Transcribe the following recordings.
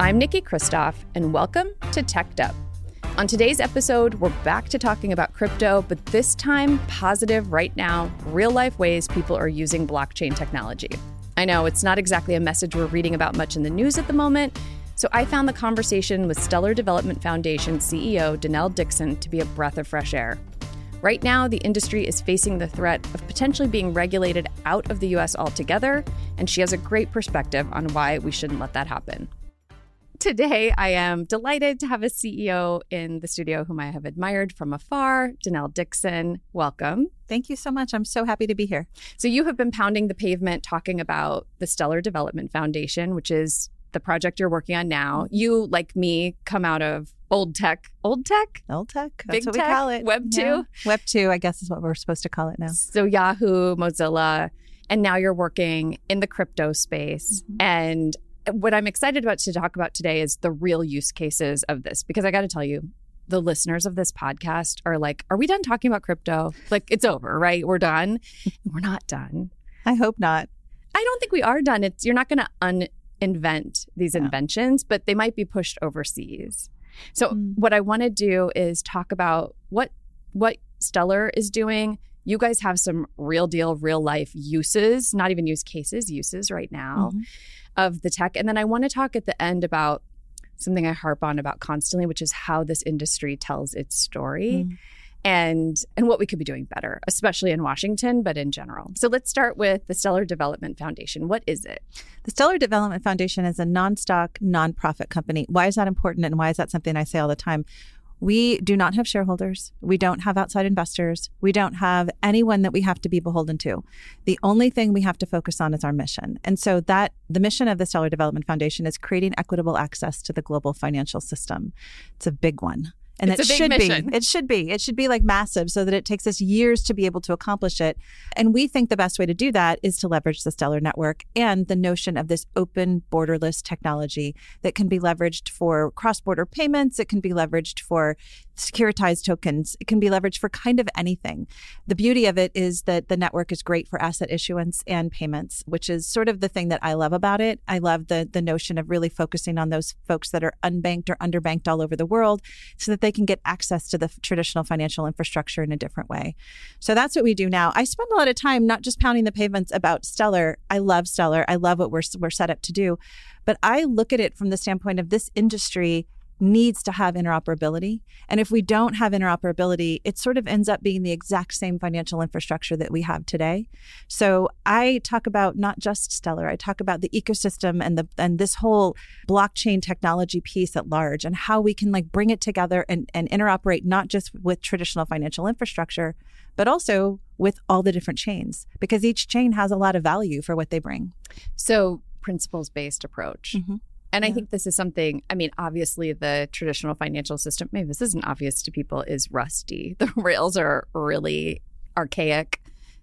I'm Nikki Kristoff, and welcome to Teched Up. On today's episode, we're back to talking about crypto, but this time positive, right now, real-life ways people are using blockchain technology. I know it's not exactly a message we're reading about much in the news at the moment, so I found the conversation with Stellar Development Foundation CEO Denelle Dixon to be a breath of fresh air. Right now, the industry is facing the threat of potentially being regulated out of the U.S. altogether, and she has a great perspective on why we shouldn't let that happen. Today, I am delighted to have a CEO in the studio whom I have admired from afar, Denelle Dixon. Welcome. Thank you so much. I'm so happy to be here. So you have been pounding the pavement talking about the Stellar Development Foundation, which is the project you're working on now. You, like me, come out of old tech. Old tech. Big That's what tech, we call it. Web 2. Yeah. Web 2, I guess, is what we're supposed to call it now. So Yahoo, Mozilla, and now you're working in the crypto space. Mm-hmm. And what I'm excited about to talk about today is the real use cases of this, because I got to tell you, the listeners of this podcast are like, are we done talking about crypto? Like, it's over, right? We're done. We're not done. I hope not. I don't think we are done. You're not going to invent these inventions, but they might be pushed overseas. So what I want to do is talk about what Stellar is doing. You guys have some real deal, real life uses, not even use cases, uses right now of the tech. And then I want to talk at the end about something I harp on about constantly, which is how this industry tells its story and what we could be doing better, especially in Washington, but in general. So let's start with the Stellar Development Foundation. What is it? The Stellar Development Foundation is a non-stock, nonprofit company. Why is that important, and why is that something I say all the time? We do not have shareholders. We don't have outside investors. We don't have anyone that we have to be beholden to. The only thing we have to focus on is our mission. And so the mission of the Stellar Development Foundation is creating equitable access to the global financial system. It's a big one. And it's a big mission. It should be. It should be like massive so that it takes us years to be able to accomplish it. And we think the best way to do that is to leverage the Stellar network and the notion of this open, borderless technology that can be leveraged for cross-border payments. It can be leveraged for securitized tokens. It can be leveraged for kind of anything. The beauty of it is that the network is great for asset issuance and payments, which is sort of the thing that I love about it. I love the notion of really focusing on those folks that are unbanked or underbanked all over the world so that they can get access to the traditional financial infrastructure in a different way. So that's what we do now. I spend a lot of time not just pounding the pavements about Stellar. I love Stellar. I love what we're set up to do. But I look at it from the standpoint of this industry needs to have interoperability. And if we don't have interoperability, it sort of ends up being the exact same financial infrastructure that we have today. So I talk about not just Stellar, I talk about the ecosystem and this whole blockchain technology piece at large and how we can like bring it together and interoperate not just with traditional financial infrastructure, but also with all the different chains, because each chain has a lot of value for what they bring. So principles-based approach. And I think this is something, I mean, obviously the traditional financial system, maybe this isn't obvious to people, is rusty. The rails are really archaic,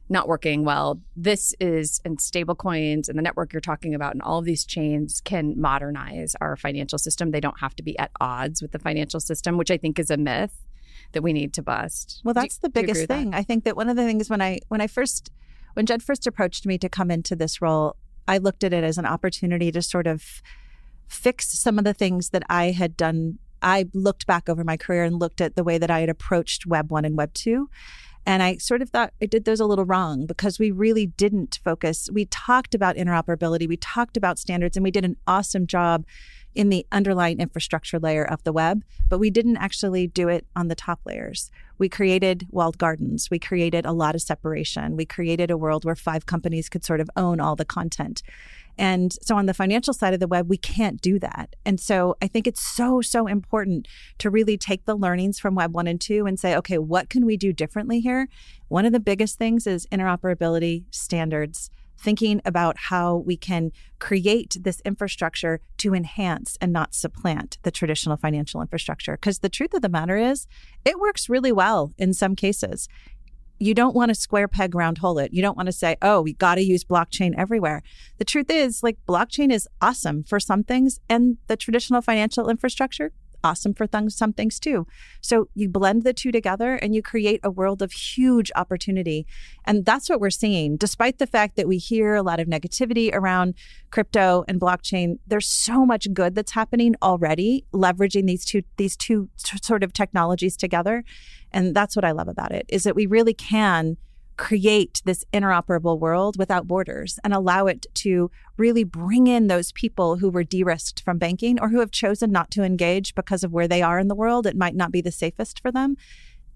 not working well. This is, and stable coins and the network you're talking about and all of these chains can modernize our financial system. They don't have to be at odds with the financial system, which I think is a myth that we need to bust. Well, that's the biggest thing. I think that one of the things when Jed first approached me to come into this role, I looked at it as an opportunity to sort of fix some of the things that I had done. I looked back over my career and looked at the way that I had approached Web 1 and Web 2. And I sort of thought I did those a little wrong because we really didn't focus. We talked about interoperability, we talked about standards, and we did an awesome job in the underlying infrastructure layer of the web, but we didn't actually do it on the top layers. We created walled gardens. We created a lot of separation. We created a world where 5 companies could sort of own all the content. And so on the financial side of the web, we can't do that. And so I think it's so important to really take the learnings from Web 1 and 2 and say, okay, what can we do differently here? One of the biggest things is interoperability, standards, thinking about how we can create this infrastructure to enhance and not supplant the traditional financial infrastructure. Because the truth of the matter is, it works really well in some cases. You don't want to square peg round hole it. You don't want to say, oh, we got to use blockchain everywhere. The truth is, like, blockchain is awesome for some things, and the traditional financial infrastructure, awesome for some things too. So you blend the two together and you create a world of huge opportunity. And that's what we're seeing. Despite the fact that we hear a lot of negativity around crypto and blockchain, there's so much good that's happening already, leveraging these two sort of technologies together. And that's what I love about it, is that we really can create this interoperable world without borders and allow it to really bring in those people who were de-risked from banking or who have chosen not to engage because of where they are in the world. It might not be the safest for them.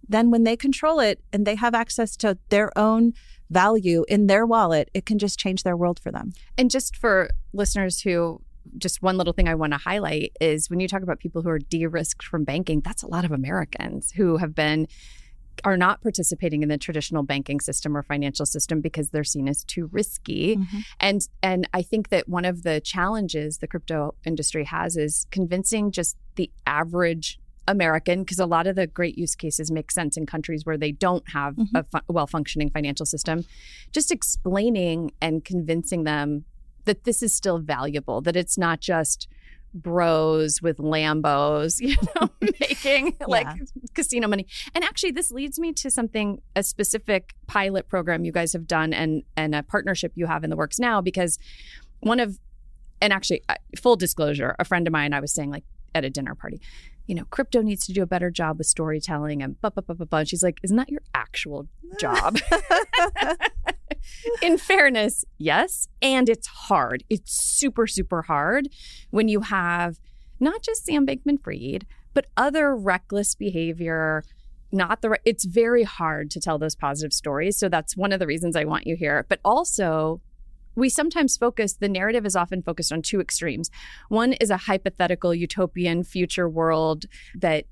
Then when they control it and they have access to their own value in their wallet, it can just change their world for them. And just for listeners who, just one little thing I want to highlight is when you talk about people who are de-risked from banking, that's a lot of Americans who are not participating in the traditional banking system or financial system because they're seen as too risky. Mm-hmm. And I think that one of the challenges the crypto industry has is convincing just the average American, because a lot of the great use cases make sense in countries where they don't have mm-hmm. a well-functioning financial system, just explaining and convincing them that this is still valuable, that it's not just bros with Lambos, making like casino money. And actually, this leads me to a specific pilot program you guys have done and a partnership you have in the works now, because full disclosure, a friend of mine, I was saying like at a dinner party, crypto needs to do a better job with storytelling and blah, blah, blah, blah, blah. And she's like, isn't that your actual job? In fairness, yes. And it's hard. It's super, super hard when you have not just Sam Bankman-Fried, but other reckless behavior. It's very hard to tell those positive stories. So that's one of the reasons I want you here. But also, we sometimes the narrative is often focused on two extremes. One is a hypothetical utopian future world that,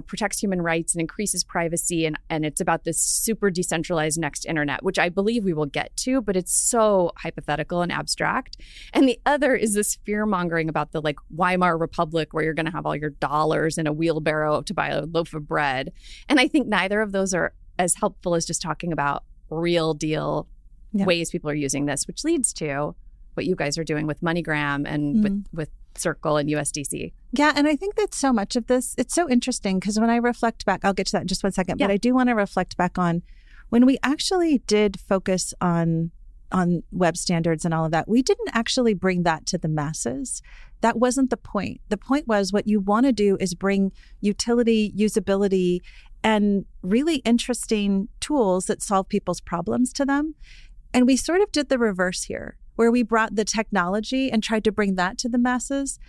protects human rights and increases privacy. And it's about this super decentralized next internet, which I believe we will get to, but it's so hypothetical and abstract. And the other is this fear mongering about the Weimar Republic, where you're going to have all your dollars in a wheelbarrow to buy a loaf of bread. And I think neither of those are as helpful as just talking about real deal ways people are using this, which leads to what you guys are doing with MoneyGram and with Circle and USDC. Yeah, and I think that so much of this, it's so interesting because when I reflect back, I'll get to that in just one second, but I do want to reflect back on when we actually did focus on web standards and all of that, we didn't actually bring that to the masses. That wasn't the point. The point was what you want to do is bring utility, usability, and really interesting tools that solve people's problems to them. And we sort of did the reverse here, where we brought the technology and tried to bring that to the masses.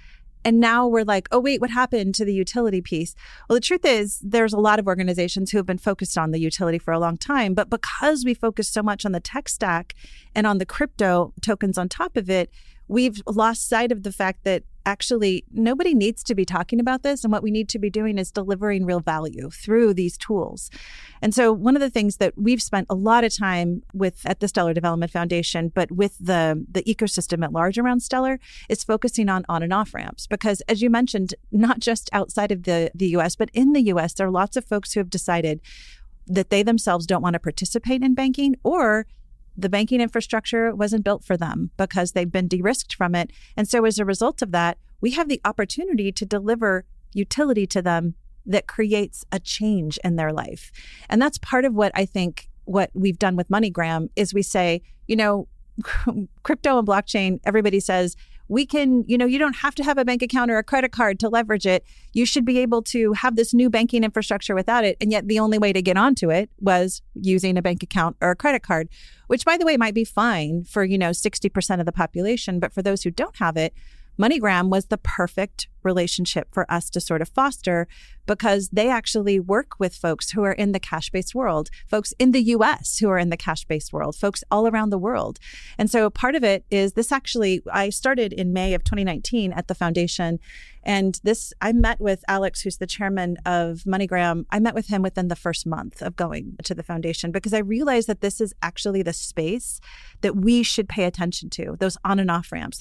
And now we're like, oh, wait, what happened to the utility piece? Well, the truth is there's a lot of organizations who have been focused on the utility for a long time. But because we focus so much on the tech stack and on the crypto tokens on top of it, we've lost sight of the fact that actually nobody needs to be talking about this. And what we need to be doing is delivering real value through these tools. And so one of the things that we've spent a lot of time with at the Stellar Development Foundation, but with the ecosystem at large around Stellar, is focusing on and off ramps. Because as you mentioned, not just outside of the US, but in the US, there are lots of folks who have decided that they themselves don't want to participate in banking, or the banking infrastructure wasn't built for them because they've been de-risked from it. And so as a result of that, we have the opportunity to deliver utility to them that creates a change in their life. And that's part of what I think what we've done with MoneyGram is we say, crypto and blockchain, everybody says, we can, you don't have to have a bank account or a credit card to leverage it. You should be able to have this new banking infrastructure without it. And yet the only way to get onto it was using a bank account or a credit card, which, by the way, might be fine for, 60% of the population. But for those who don't have it, MoneyGram was the perfect relationship for us to sort of foster because they actually work with folks who are in the cash-based world, folks in the US who are in the cash-based world, folks all around the world. And so part of it is this I started in May of 2019 at the foundation. And I met with Alex, who's the chairman of MoneyGram. I met with him within the first month of going to the foundation because I realized that this is actually the space that we should pay attention to, those on and off ramps,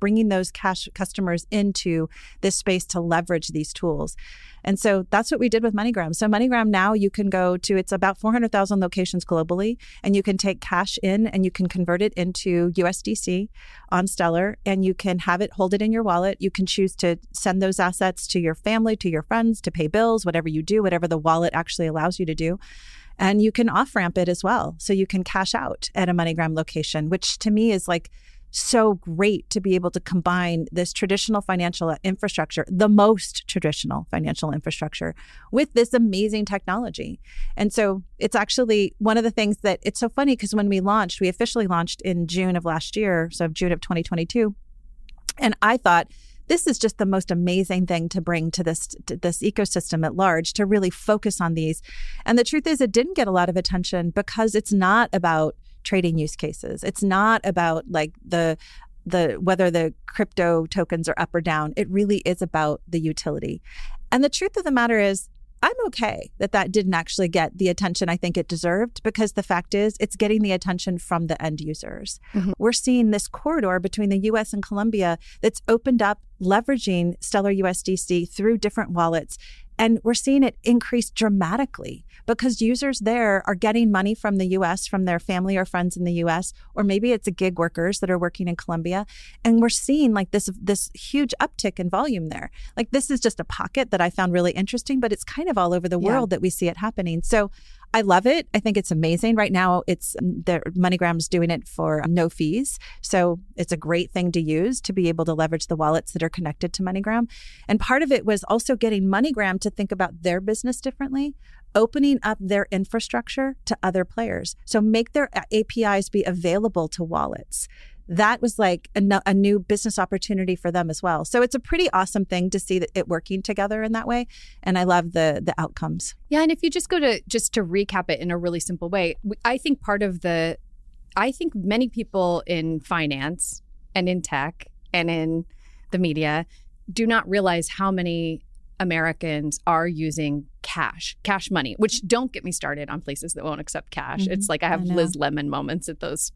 bringing those cash customers into this space to leverage these tools. And so that's what we did with MoneyGram. So MoneyGram now you can go to, it's about 400,000 locations globally, and you can take cash in and you can convert it into USDC on Stellar, and you can have it, hold it in your wallet. You can choose to send those assets to your family, to your friends, to pay bills, whatever you do, whatever the wallet actually allows you to do. And you can off-ramp it as well. So you can cash out at a MoneyGram location, which to me is like so great to be able to combine this traditional financial infrastructure, the most traditional financial infrastructure, with this amazing technology. And so it's actually one of the things that it's so funny because when we officially launched in June of last year, so June of 2022. And I thought, this is just the most amazing thing to bring to this ecosystem at large, to really focus on these. And the truth is, it didn't get a lot of attention because it's not about trading use cases. It's not about like the whether the crypto tokens are up or down. It really is about the utility. And the truth of the matter is, I'm okay that didn't actually get the attention I think it deserved, because the fact is it's getting the attention from the end users. Mm-hmm. We're seeing this corridor between the US and Colombia that's opened up, leveraging Stellar USDC through different wallets. And we're seeing it increase dramatically because users there are getting money from the US, from their family or friends in the US, or maybe it's gig workers that are working in Colombia. And we're seeing like this huge uptick in volume there. Like this is just a pocket that I found really interesting, but it's kind of all over the world that we see it happening. So I love it. I think it's amazing. Right now, MoneyGram's doing it for no fees. So it's a great thing to use to be able to leverage the wallets that are connected to MoneyGram. And part of it was also getting MoneyGram to think about their business differently, opening up their infrastructure to other players. So make their APIs be available to wallets. That was like a new business opportunity for them as well. So it's a pretty awesome thing to see that it working together in that way. And I love the outcomes. Yeah. And if you just go to recap it in a really simple way, I think many people in finance and in tech and in the media do not realize how many Americans are using cash money, which don't get me started on places that won't accept cash. Mm-hmm. It's like I have Liz Lemon moments at those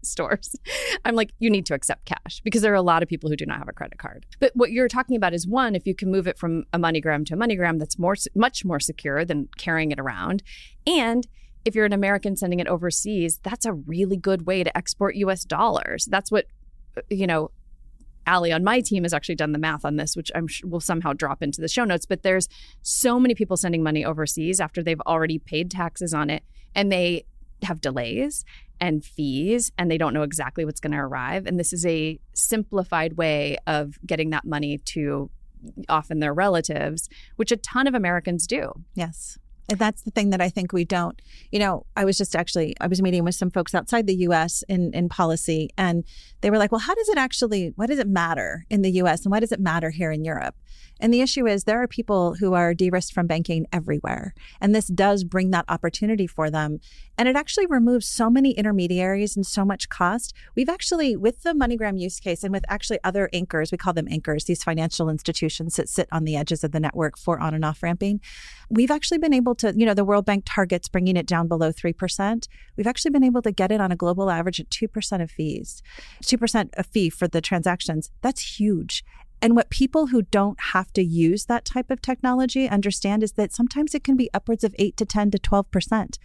stores. I'm like, you need to accept cash because there are a lot of people who do not have a credit card. But what you're talking about is, one, if you can move it from a MoneyGram to a MoneyGram, that's much more secure than carrying it around. And if you're an American sending it overseas, that's a really good way to export US dollars. That's what, Allie on my team has actually done the math on this, which I'm sure will somehow drop into the show notes. But there's so many people sending money overseas after they've already paid taxes on it, and they have delays and fees, and they don't know exactly what's going to arrive. And this is a simplified way of getting that money to often their relatives, which a ton of Americans do. Yes. And that's the thing that I think we don't, I was meeting with some folks outside the US in policy, and they were like, well, why does it matter in the US and why does it matter here in Europe? And the issue is there are people who are de-risked from banking everywhere. And this does bring that opportunity for them. And it actually removes so many intermediaries and so much cost. We've actually, with the MoneyGram use case and with actually other anchors, we call them anchors, these financial institutions that sit on the edges of the network for on and off ramping. We've actually been able to, the World Bank targets bringing it down below 3%. We've actually been able to get it on a global average at 2% of fees, 2% a fee for the transactions. That's huge. And what people who don't have to use that type of technology understand is that sometimes it can be upwards of 8 to 10 to 12%.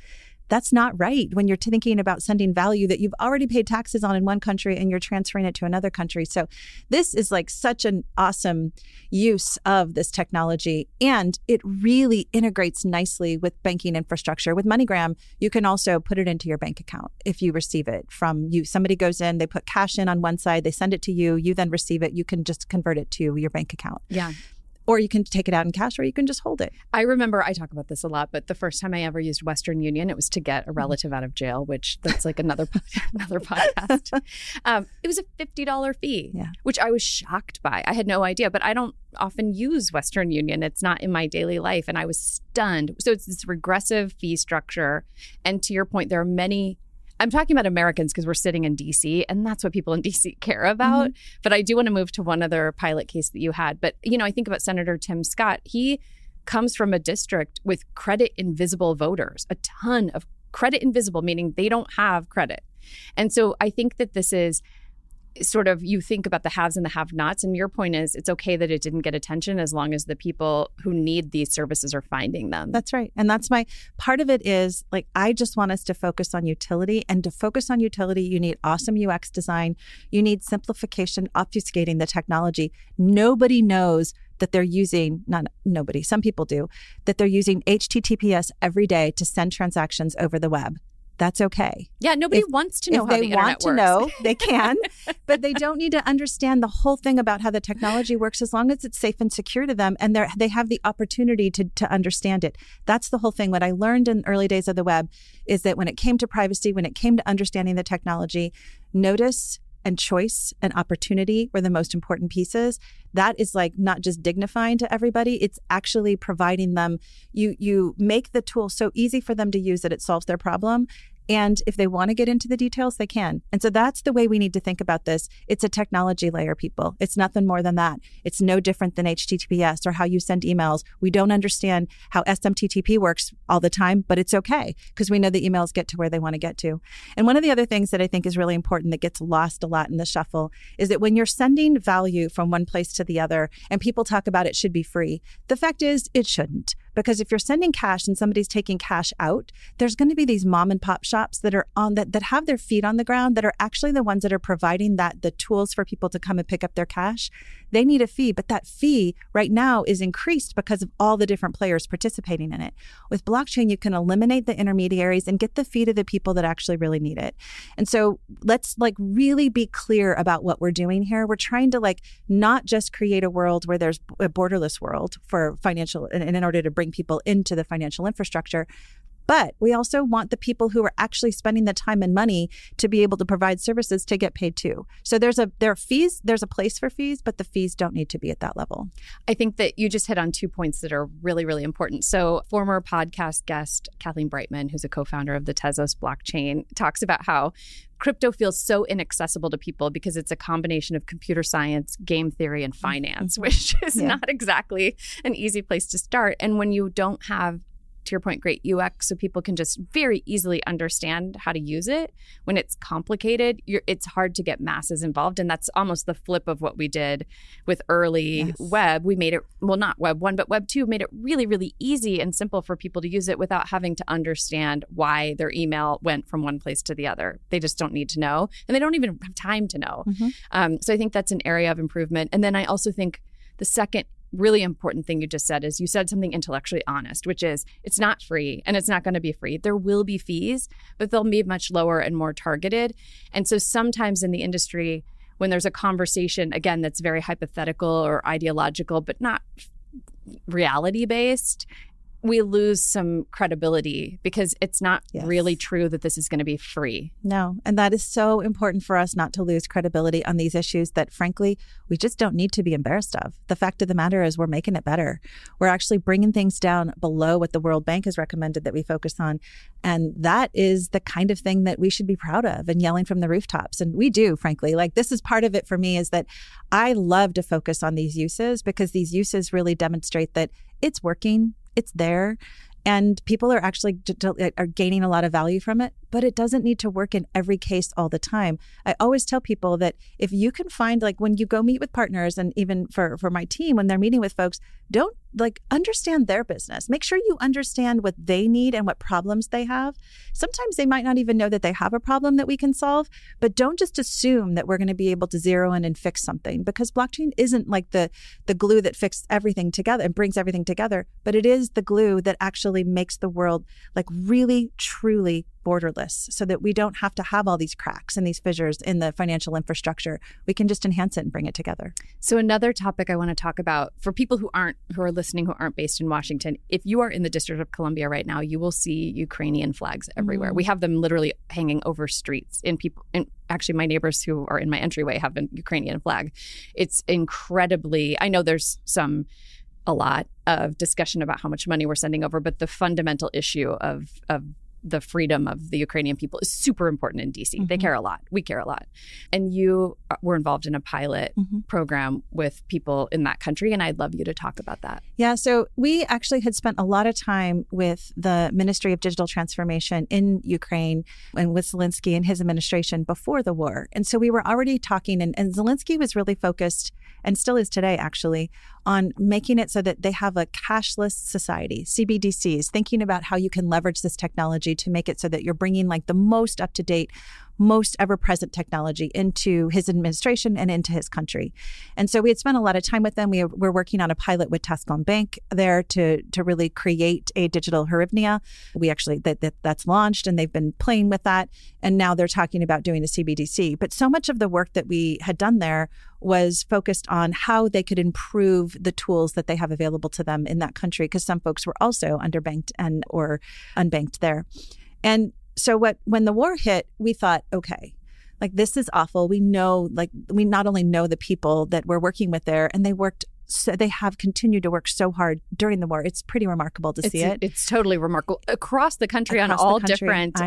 That's not right when you're thinking about sending value that you've already paid taxes on in one country and you're transferring it to another country. So this is like such an awesome use of this technology, and it really integrates nicely with banking infrastructure. With MoneyGram, you can also put it into your bank account if you receive it from you. Somebody goes in, they put cash in on one side, they send it to you, you then receive it, you can just convert it to your bank account. Yeah. Or you can take it out in cash, or you can just hold it. I remember, I talk about this a lot, but the first time I ever used Western Union, it was to get a relative out of jail, which that's like another podcast. It was a $50 fee, which I was shocked by. I had no idea, but I don't often use Western Union. It's not in my daily life, and I was stunned. So it's this regressive fee structure. And to your point, there are many... I'm talking about Americans because we're sitting in D.C. and that's what people in D.C. care about. Mm-hmm. But I do want to move to one other pilot case that you had. But, I think about Senator Tim Scott. He comes from a district with credit invisible voters, a ton of credit invisible, meaning they don't have credit. And so I think that this is sort of you think about the haves and the have-nots. And your point is it's okay that it didn't get attention as long as the people who need these services are finding them. That's right. And that's my part of it is like, I just want us to focus on utility. And to focus on utility, you need awesome UX design. You need simplification, obfuscating the technology. Nobody knows that they're using, nobody, some people do, that they're using HTTPS every day to send transactions over the web. That's okay. Yeah, nobody wants to know how the internet works. If they want to know, they can, but they don't need to understand the whole thing about how the technology works as long as it's safe and secure to them and they have the opportunity to understand it. That's the whole thing. What I learned in early days of the web is that when it came to privacy, when it came to understanding the technology, notice and choice and opportunity were the most important pieces. That is like not just dignifying to everybody, it's actually providing them, you make the tool so easy for them to use that it solves their problem. And if they want to get into the details, they can. And so that's the way we need to think about this. It's a technology layer, people. It's nothing more than that. It's no different than HTTPS or how you send emails. We don't understand how SMTTP works all the time, but it's okay because we know the emails get to where they want to get to. And one of the other things that I think is really important that gets lost a lot in the shuffle is that when you're sending value from one place to the other and people talk about it should be free, the fact is it shouldn't. Because if you're sending cash and somebody's taking cash out, there's going to be these mom and pop shops that are on that have their feet on the ground, that are actually the ones that are providing the tools for people to come and pick up their cash. They need a fee, but that fee right now is increased because of all the different players participating in it. With blockchain, you can eliminate the intermediaries and get the fee to the people that actually really need it. And so let's really be clear about what we're doing here. We're trying to not just create a world where there's a borderless world for financial, and in order to bring people into the financial infrastructure. But we also want the people who are actually spending the time and money to be able to provide services to get paid too. So there are fees, there's a place for fees, but the fees don't need to be at that level. I think that you just hit on 2 points that are really, really important. So former podcast guest Kathleen Brightman, who's a co-founder of the Tezos blockchain, talks about how crypto feels so inaccessible to people because it's a combination of computer science, game theory, and finance, which is not exactly an easy place to start. And when you don't have, to your point, great UX, so people can just very easily understand how to use it. When it's complicated, it's hard to get masses involved. And that's almost the flip of what we did with early web. We made it, well, not web 1, but web 2 made it really, really easy and simple for people to use it without having to understand why their email went from one place to the other. They just don't need to know. And they don't even have time to know. So I think that's an area of improvement. And then I also think the second really important thing you just said is you said something intellectually honest, which is it's not free and it's not going to be free. There will be fees, but they'll be much lower and more targeted. And so sometimes in the industry, when there's a conversation, again, that's very hypothetical or ideological, but not reality-based, we lose some credibility because it's not really true that this is going to be free. No. And that is so important for us not to lose credibility on these issues that, frankly, we just don't need to be embarrassed of. The fact of the matter is we're making it better. We're actually bringing things down below what the World Bank has recommended that we focus on. And that is the kind of thing that we should be proud of and yelling from the rooftops. And we do, frankly. This is part of it for me, is that I love to focus on these uses because these uses really demonstrate that it's working. It's there, and people are actually are gaining a lot of value from it, but it doesn't need to work in every case all the time. I always tell people that if you can find, when you go meet with partners, and even for my team, when they're meeting with folks, don't understand their business. Make sure you understand what they need and what problems they have. Sometimes they might not even know that they have a problem that we can solve, but don't just assume that we're going to be able to zero in and fix something, because blockchain isn't like the glue that fixes everything together and brings everything together, but it is the glue that actually makes the world really, truly borderless, so that we don't have to have all these cracks and these fissures in the financial infrastructure. We can just enhance it and bring it together. So another topic I want to talk about for people who are listening, who aren't based in Washington, if you are in the District of Columbia right now, you will see Ukrainian flags everywhere. We have them literally hanging over streets. And actually my neighbors who are in my entryway have a Ukrainian flag. It's incredibly, I know there's a lot of discussion about how much money we're sending over, but the fundamental issue of the freedom of the Ukrainian people is super important in DC. They care a lot. We care a lot. And you were involved in a pilot program with people in that country. And I'd love you to talk about that. Yeah. So we actually had spent a lot of time with the Ministry of Digital Transformation in Ukraine and with Zelensky and his administration before the war. And so we were already talking, and Zelensky was really focused, and still is today actually, on making it so that they have a cashless society, CBDCs, thinking about how you can leverage this technology to make it so that you're bringing like the most up-to-date, most ever-present technology into his administration and into his country. And so we had spent a lot of time with them. We're working on a pilot with Tesco Bank there to really create a digital hryvnia. We actually, that's launched, and they've been playing with that. And now they're talking about doing a CBDC. But so much of the work that we had done there was focused on how they could improve the tools that they have available to them in that country, because some folks were also underbanked and or unbanked there. And so when the war hit, we thought, okay, like this is awful. We know, like we not only know the people that we're working with there, and they have continued to work so hard during the war. It's pretty remarkable to see it. It's totally remarkable across the country on all different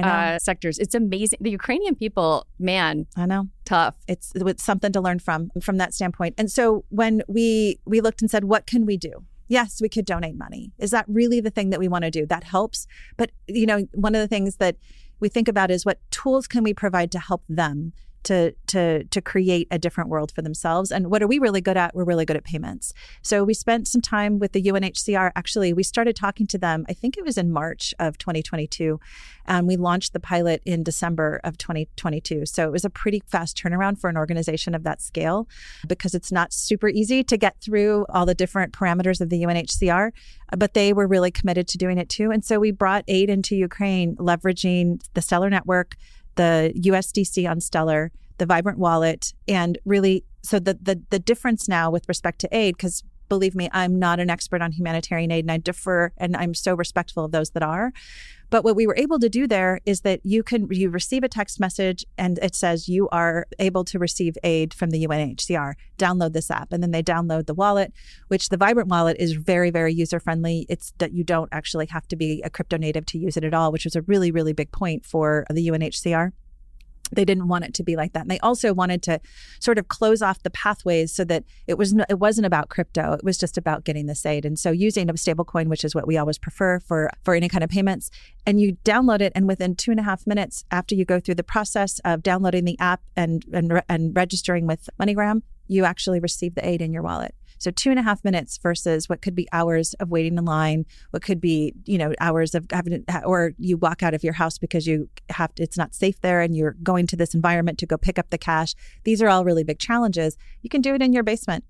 sectors. It's amazing. The Ukrainian people, man, I know, tough. It's something to learn from that standpoint. And so when we looked and said, what can we do? Yes, we could donate money. Is that really the thing that we want to do? That helps. But, you know, one of the things that we think about is what tools can we provide to help them to create a different world for themselves. And what are we really good at? We're really good at payments. So we spent some time with the UNHCR. Actually, we started talking to them, I think it was in March of 2022. And we launched the pilot in December of 2022. So it was a pretty fast turnaround for an organization of that scale, because it's not super easy to get through all the different parameters of the UNHCR, but they were really committed to doing it too. And so we brought aid into Ukraine, leveraging the Stellar network, the USDC on Stellar, the Vibrant wallet, and really, so the difference now with respect to aid, because believe me, I'm not an expert on humanitarian aid, and I defer, and I'm so respectful of those that are. But what we were able to do there is that you receive a text message and it says you are able to receive aid from the UNHCR. Download this app. And then they download the wallet, which the Vibrant wallet is very, very user-friendly. It's that you don't actually have to be a crypto native to use it at all, which was a really, really big point for the UNHCR. They didn't want it to be like that. And they also wanted to sort of close off the pathways so that it wasn't about crypto. It was just about getting this aid. And so using a stablecoin, which is what we always prefer for any kind of payments, and you download it, and within 2.5 minutes after you go through the process of downloading the app and registering with MoneyGram, you actually receive the aid in your wallet. So 2.5 minutes versus what could be hours of waiting in line, what could be, hours of having, or you walk out of your house because it's not safe there and you're going to this environment to go pick up the cash. These are all really big challenges. You can do it in your basement.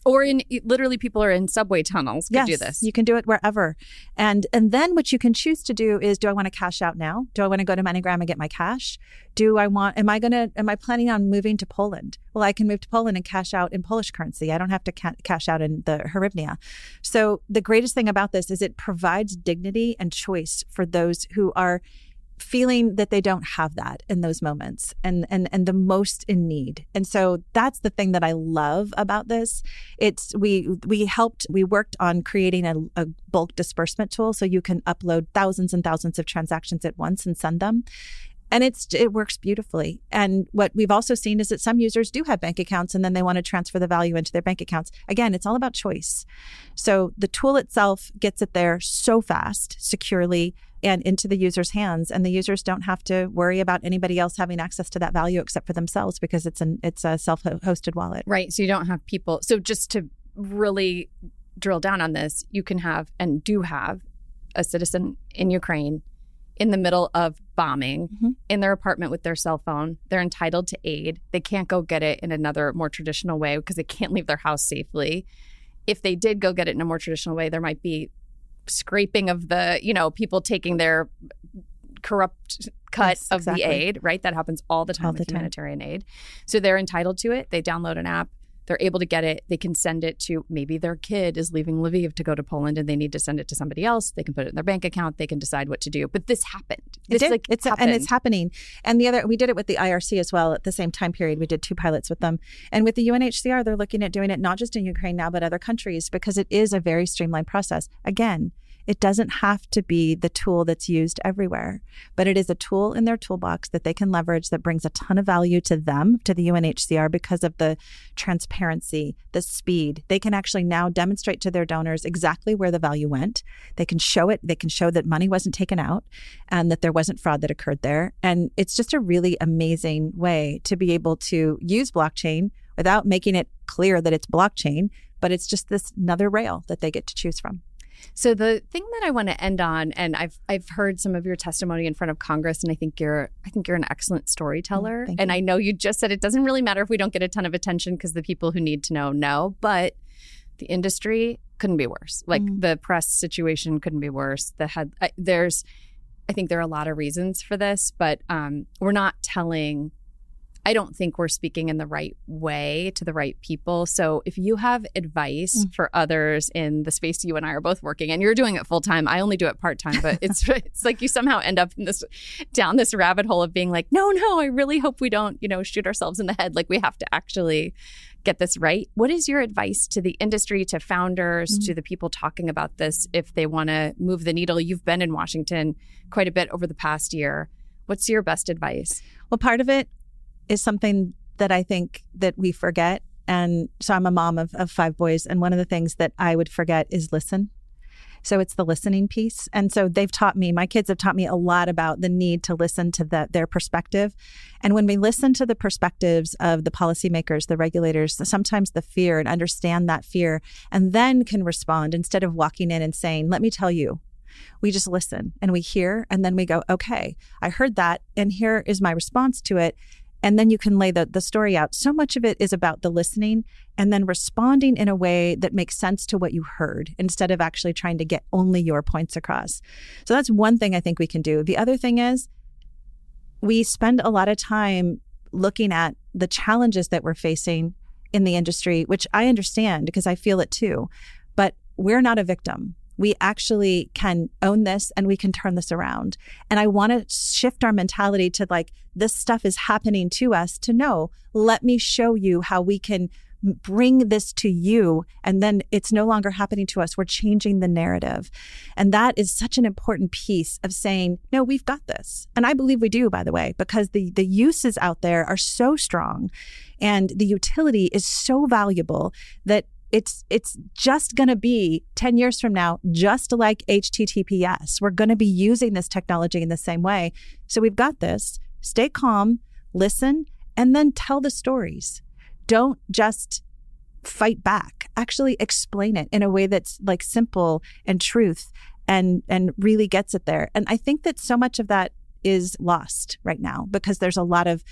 Or literally people are in subway tunnels could do this. You can do it wherever. And then what you can choose to do is, do I want to cash out now? Do I want to go to MoneyGram and get my cash? Am I planning on moving to Poland? Well, I can move to Poland and cash out in Polish currency. I don't have to cash out in the hryvnia. So the greatest thing about this is it provides dignity and choice for those who are feeling that they don't have that in those moments and the most in need. And so that's the thing that I love about this. We worked on creating a bulk disbursement tool so you can upload thousands and thousands of transactions at once and send them. And it works beautifully. And what we've also seen is that some users do have bank accounts and then they want to transfer the value into their bank accounts. Again, it's all about choice. So the tool itself gets it there so fast, securely, and into the user's hands. And the users don't have to worry about anybody else having access to that value except for themselves, because it's a self-hosted wallet. Right. So you don't have people. So just to really drill down on this, you can have and do have a citizen in Ukraine in the middle of bombing in their apartment with their cell phone. They're entitled to aid. They can't go get it in another more traditional way because they can't leave their house safely. If they did go get it in a more traditional way, there might be scraping of the, people taking their corrupt cut of the aid, right? That happens all the time with humanitarian aid. So they're entitled to it. They download an app. They're able to get it. They can send it to, maybe their kid is leaving Lviv to go to Poland and they need to send it to somebody else. They can put it in their bank account. They can decide what to do. But this happened. And it's happening. And we did it with the IRC as well at the same time period. We did 2 pilots with them. And with the UNHCR, they're looking at doing it not just in Ukraine now, but other countries, because it is a very streamlined process. Again, It doesn't have to be the tool that's used everywhere, but it is a tool in their toolbox that they can leverage that brings a ton of value to them, to the UNHCR, because of the transparency, the speed. They can actually now demonstrate to their donors exactly where the value went. They can show it. They can show that money wasn't taken out and that there wasn't fraud that occurred there. And it's just a really amazing way to be able to use blockchain without making it clear that it's blockchain, but it's just this another rail that they get to choose from. So the thing that I want to end on, and I've heard some of your testimony in front of Congress, and I think you're an excellent storyteller. Thank and you. I know you just said it doesn't really matter if we don't get a ton of attention because the people who need to know, but the industry couldn't be worse. Like the press situation couldn't be worse. I think there are a lot of reasons for this, but we're not telling. I don't think we're speaking in the right way to the right people. So if you have advice for others in the space you and I are both working, and you're doing it full time, I only do it part time, but it's like you somehow end up down this rabbit hole of being like, no, I really hope we don't, shoot ourselves in the head. Like we have to actually get this right. What is your advice to the industry, to founders, to the people talking about this if they want to move the needle? You've been in Washington quite a bit over the past year. What's your best advice? Well, part of it is something that I think that we forget. And so I'm a mom of 5 boys. And one of the things that I would forget is listen. So it's the listening piece. And so my kids have taught me a lot about the need to listen to their perspective. And when we listen to the perspectives of the policymakers, the regulators, sometimes the fear, and understand that fear, and then can respond instead of walking in and saying, let me tell you. We just listen and we hear, and then we go, okay, I heard that, and here is my response to it. And then you can lay the story out. So much of it is about the listening and then responding in a way that makes sense to what you heard instead of actually trying to get only your points across. So that's one thing I think we can do. The other thing is we spend a lot of time looking at the challenges that we're facing in the industry, which I understand because I feel it too. But we're not a victim. We actually can own this and we can turn this around. And I want to shift our mentality to like, this stuff is happening to us, to know, let me show you how we can bring this to you. And then it's no longer happening to us. We're changing the narrative. And that is such an important piece of saying, no, we've got this. And I believe we do, by the way, because the uses out there are so strong and the utility is so valuable that it's just going to be 10 years from now, just like HTTPS. We're going to be using this technology in the same way. So we've got this. Stay calm, listen, and then tell the stories. Don't just fight back. Actually explain it in a way that's like simple and truth and really gets it there. And I think that so much of that is lost right now because there's a lot of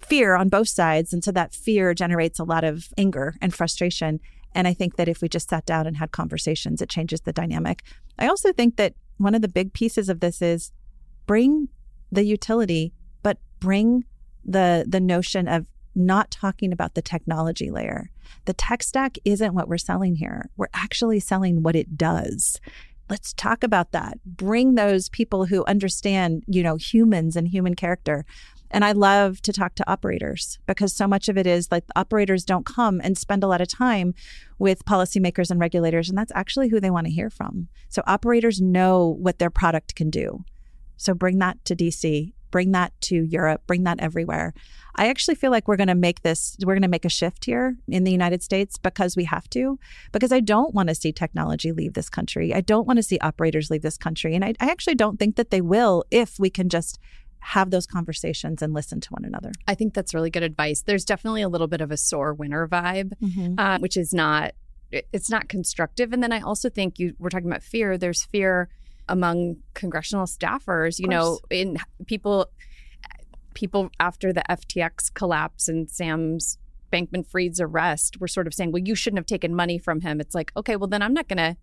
fear on both sides. And so that fear generates a lot of anger and frustration. And I think that if we just sat down and had conversations, it changes the dynamic. I also think that one of the big pieces of this is bring the utility, but bring the notion of not talking about the technology layer. The tech stack isn't what we're selling here. We're actually selling what it does. Let's talk about that. Bring those people who understand, humans and human character. And I love to talk to operators because so much of it is like the operators don't come and spend a lot of time with policymakers and regulators. And that's actually who they want to hear from. So operators know what their product can do. So bring that to DC, bring that to Europe, bring that everywhere. I actually feel like we're going to make a shift here in the United States because we have to, because I don't want to see technology leave this country. I don't want to see operators leave this country. And I actually don't think that they will if we can just have those conversations and listen to one another. I think that's really good advice. There's definitely a little bit of a sore winner vibe, which is not constructive. And then I also think we're talking about fear. There's fear among congressional staffers, in people after the FTX collapse and Sam Bankman-Fried's arrest, were sort of saying, well, you shouldn't have taken money from him. It's like, okay, well, then I'm not going to.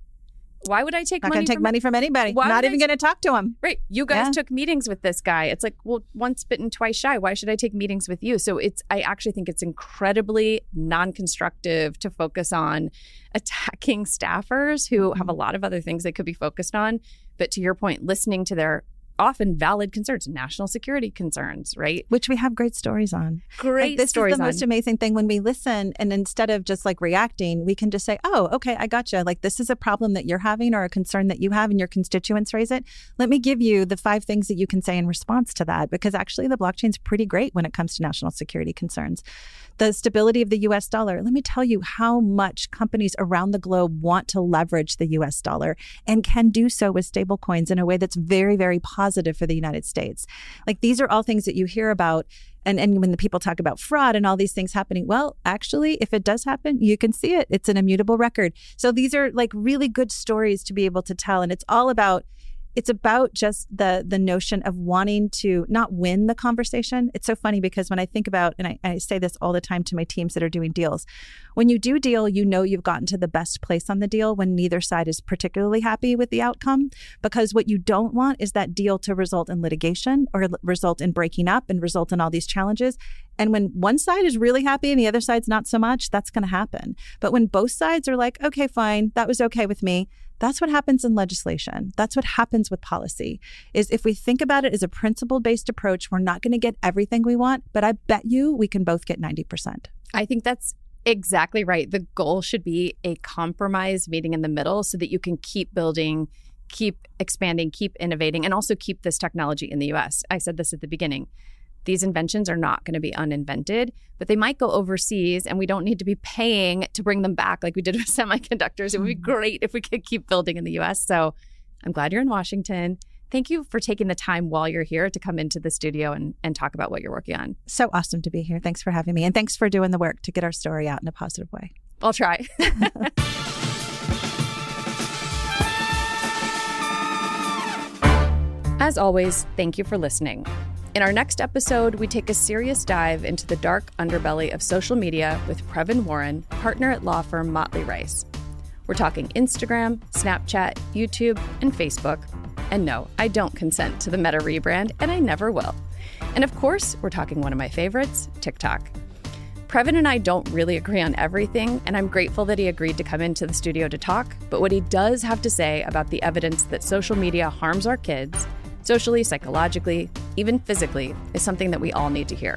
Why would I take money? Not going to take money from anybody. Not even going to talk to him. Right. You guys took meetings with this guy. It's like, well, once bitten, twice shy. Why should I take meetings with you? So I actually think it's incredibly non-constructive to focus on attacking staffers who have a lot of other things they could be focused on. But to your point, listening to their often valid concerns, national security concerns, right? Which we have great stories on. Great this stories is the most amazing thing when we listen, and instead of just like reacting, we can just say, oh, okay, I gotcha. Like this is a problem that you're having or a concern that you have and your constituents raise it. Let me give you the 5 things that you can say in response to that, because actually the blockchain's pretty great when it comes to national security concerns. The stability of the US dollar. Let me tell you how much companies around the globe want to leverage the US dollar and can do so with stablecoins in a way that's very, very positive for the United States. Like these are all things that you hear about. And when the people talk about fraud and all these things happening, well, actually, if it does happen, you can see it. It's an immutable record. So these are like really good stories to be able to tell. And it's about just the notion of wanting to not win the conversation. It's so funny because when I think about, and I say this all the time to my teams that are doing deals, when you do deal, you know you've gotten to the best place on the deal when neither side is particularly happy with the outcome, because what you don't want is that deal to result in litigation or result in breaking up and result in all these challenges. And when one side is really happy and the other side's not so much, that's going to happen. But when both sides are like, okay, fine, that was okay with me, that's what happens in legislation. That's what happens with policy, is if we think about it as a principle-based approach, we're not going to get everything we want, but I bet you we can both get 90%. I think that's exactly right. The goal should be a compromise meeting in the middle so that you can keep building, keep expanding, keep innovating, and also keep this technology in the US. I said this at the beginning. These inventions are not going to be uninvented, but they might go overseas and we don't need to be paying to bring them back like we did with semiconductors. It would be great if we could keep building in the US. So I'm glad you're in Washington. Thank you for taking the time while you're here to come into the studio and talk about what you're working on. So awesome to be here. Thanks for having me. And thanks for doing the work to get our story out in a positive way. I'll try. As always, thank you for listening. In our next episode, we take a serious dive into the dark underbelly of social media with Previn Warren, partner at law firm Motley Rice. We're talking Instagram, Snapchat, YouTube, and Facebook. And no, I don't consent to the Meta rebrand, and I never will. And of course, we're talking one of my favorites, TikTok. Previn and I don't really agree on everything, and I'm grateful that he agreed to come into the studio to talk. But what he does have to say about the evidence that social media harms our kids, socially, psychologically, even physically, is something that we all need to hear.